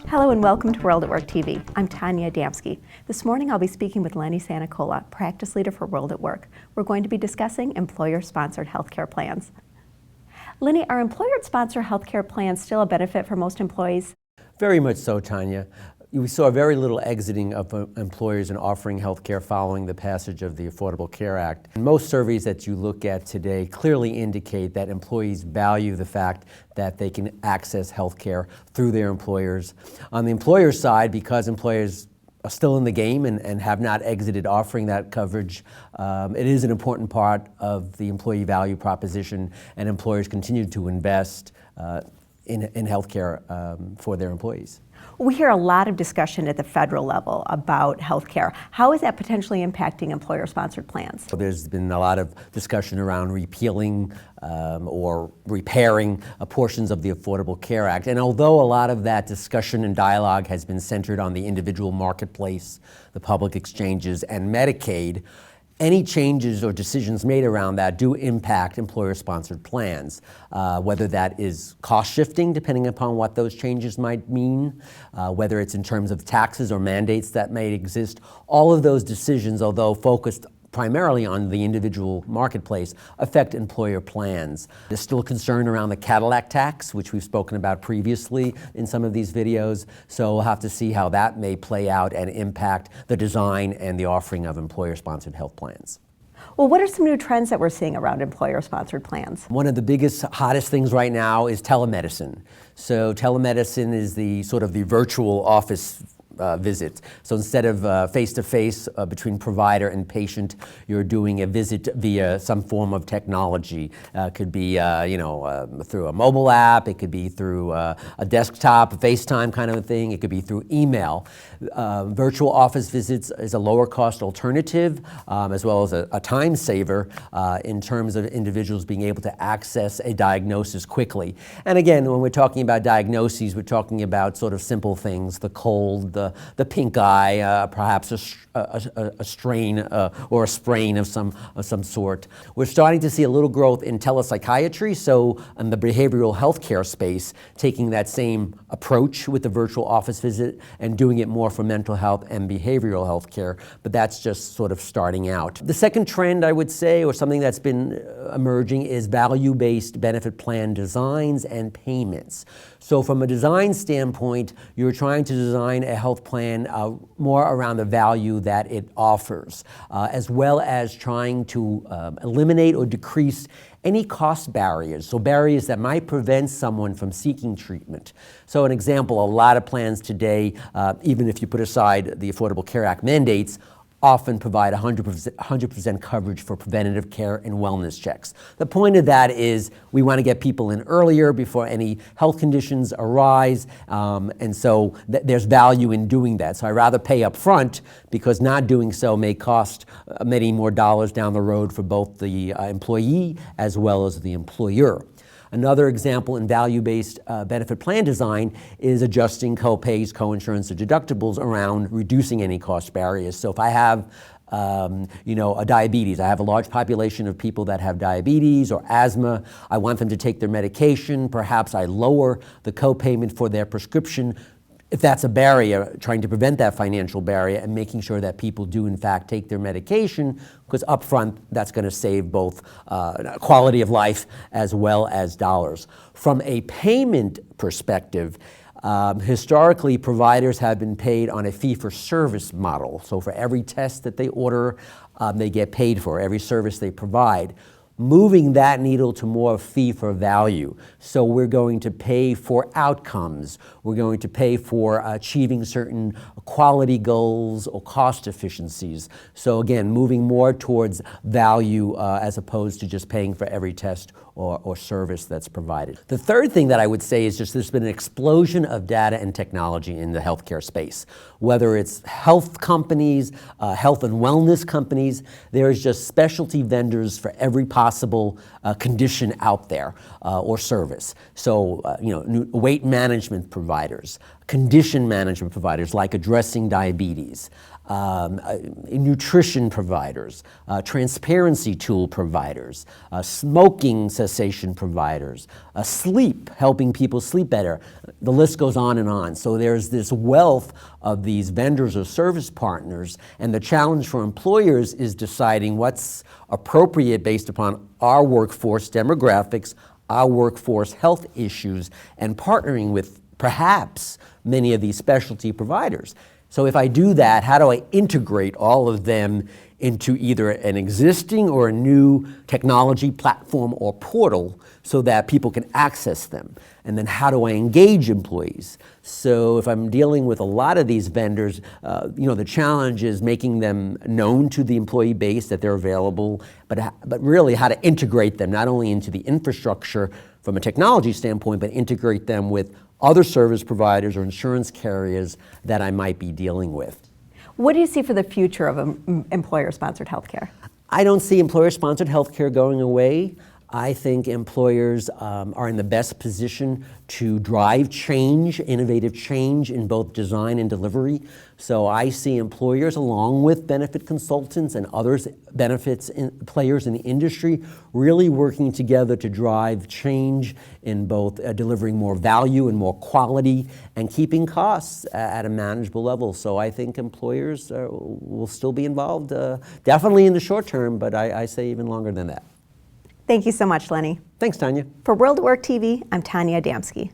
Hello and welcome to WorldatWork TV. I'm Tanya Adamski. This morning I'll be speaking with Lenny Sanicola, Practice Leader for WorldatWork. We're going to be discussing employer-sponsored healthcare plans. Lenny, are employer-sponsored healthcare plans still a benefit for most employees? Very much so, Tanya. We saw very little exiting of employers in offering health care following the passage of the Affordable Care Act. And most surveys that you look at today clearly indicate that employees value the fact that they can access health care through their employers. On the employer side, because employers are still in the game and have not exited offering that coverage, it is an important part of the employee value proposition, and employers continue to invest in health care for their employees. We hear a lot of discussion at the federal level about health care. How is that potentially impacting employer-sponsored plans? There's been a lot of discussion around repealing or repairing portions of the Affordable Care Act. And although a lot of that discussion and dialogue has been centered on the individual marketplace, the public exchanges, and Medicaid, any changes or decisions made around that do impact employer-sponsored plans, whether that is cost shifting, depending upon what those changes might mean, whether it's in terms of taxes or mandates that may exist. All of those decisions, although focused primarily on the individual marketplace, affect employer plans. There's still concern around the Cadillac tax, which we've spoken about previously in some of these videos, so we'll have to see how that may play out and impact the design and the offering of employer-sponsored health plans. Well, what are some new trends that we're seeing around employer-sponsored plans? One of the biggest, hottest things right now is telemedicine. So telemedicine is the sort of the virtual office visit. So instead of face-to-face between provider and patient, you're doing a visit via some form of technology. Could be through a mobile app, it could be through a desktop, FaceTime kind of a thing, it could be through email. Virtual office visits is a lower cost alternative, as well as a time saver in terms of individuals being able to access a diagnosis quickly. And again, when we're talking about diagnoses, we're talking about sort of simple things, the cold, the pink eye, perhaps a strain or a sprain of some sort. We're starting to see a little growth in telepsychiatry, so in the behavioral health care space, taking that same approach with the virtual office visit and doing it more for mental health and behavioral health care, but that's just sort of starting out. The second trend, I would say, or something that's been emerging, is value-based benefit plan designs and payments. So from a design standpoint, you're trying to design a health plan more around the value that it offers, as well as trying to eliminate or decrease any cost barriers, so barriers that might prevent someone from seeking treatment. So an example, a lot of plans today, even if you put aside the Affordable Care Act mandates, often provide 100% coverage for preventative care and wellness checks. The point of that is we want to get people in earlier before any health conditions arise, and so there's value in doing that. So I'd rather pay up front, because not doing so may cost many more dollars down the road for both the employee as well as the employer. Another example in value-based benefit plan design is adjusting co-pays, co-insurance, or deductibles around reducing any cost barriers. So if I have a diabetes, I have a large population of people that have diabetes or asthma, I want them to take their medication, perhaps I lower the co-payment for their prescription. If that's a barrier, trying to prevent that financial barrier and making sure that people do in fact take their medication, because upfront that's going to save both quality of life as well as dollars. From a payment perspective, historically providers have been paid on a fee-for-service model. So for every test that they order, they get paid for every service they provide. Moving that needle to more fee for value. So we're going to pay for outcomes. We're going to pay for achieving certain quality goals or cost efficiencies. So again, moving more towards value as opposed to just paying for every test or service that's provided. The third thing that I would say is just there's been an explosion of data and technology in the healthcare space. Whether it's health companies, health and wellness companies, there's just specialty vendors for every possible condition out there or service. So, weight management providers, condition management providers like addressing diabetes, nutrition providers, transparency tool providers, smoking cessation providers, sleep, helping people sleep better. The list goes on and on. So there's this wealth of these vendors or service partners, and the challenge for employers is deciding what's appropriate based upon our workforce demographics, our workforce health issues, and partnering with perhaps many of these specialty providers. So if I do that, how do I integrate all of them into either an existing or a new technology platform or portal so that people can access them? And then how do I engage employees? So if I'm dealing with a lot of these vendors, the challenge is making them known to the employee base that they're available, but really how to integrate them, not only into the infrastructure from a technology standpoint, but integrate them with other service providers or insurance carriers that I might be dealing with. What do you see for the future of employer-sponsored healthcare? I don't see employer-sponsored healthcare going away. I think employers are in the best position to drive change, innovative change in both design and delivery. So I see employers, along with benefit consultants and others, players in the industry, really working together to drive change in both delivering more value and more quality and keeping costs at a manageable level. So I think employers will still be involved, definitely in the short term, but I say even longer than that. Thank you so much, Lenny. Thanks, Tanya. For WorldatWork TV, I'm Tanya Adamski.